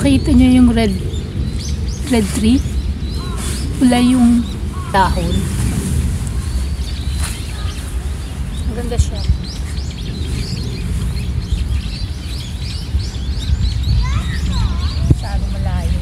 Nakita niyo yung red tree? Wala yung dahon. Maganda siya. Masyado malayo.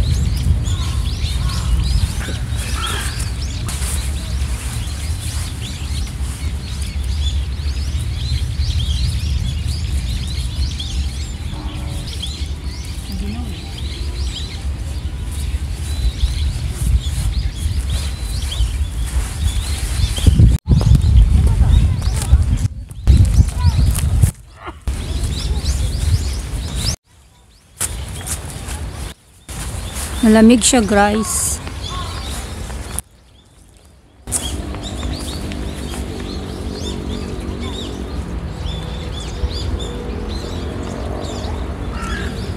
Malamig siya, guys.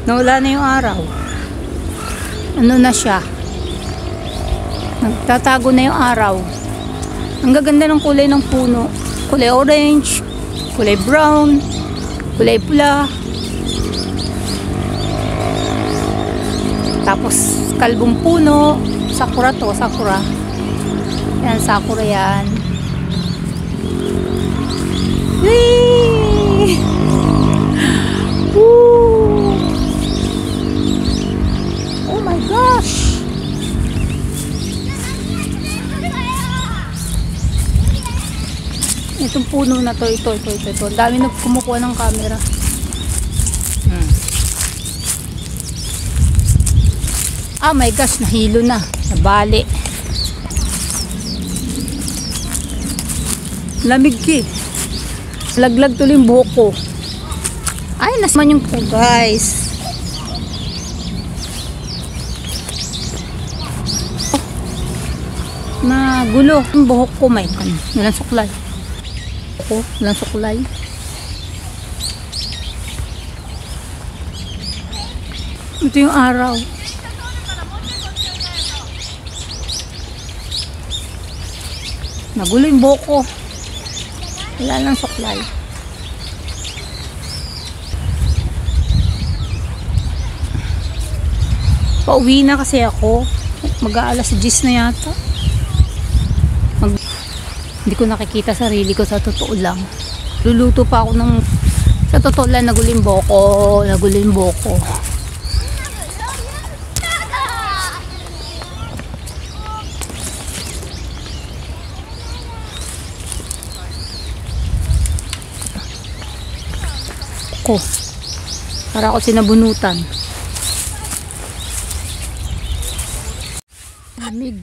Nawala na yung araw. Ano na siya? Nagtatago na yung araw. Ang gaganda ng kulay ng puno. Kulay orange, kulay brown, kulay pula. Tapos kalbong puno, sakura to, sakura. Yan, sakura yan. Whee! Woo! Oh my gosh! Itong puno na to, ito. Ang dami na kumukuha ng camera. Oh my gosh, nahilo na. Nabali. Lamig ki. Laglag tuloy yung buhok ko. Ay, nasman yung po, guys. Nagulo. Yung buhok ko may walang suklay. Walang suklay. Ito yung araw. Nagulo yung buhok ko. Wala lang suklay. Pauwi na kasi ako. Mag-aalas 10 na yata. Hindi ko nakikita sarili ko, sa totoo lang. Luluto pa ako ng... Sa totoo lang, nagulo yung buhok ko. Nagulo yung buhok ko. Para ako sinabunutan. Lamig.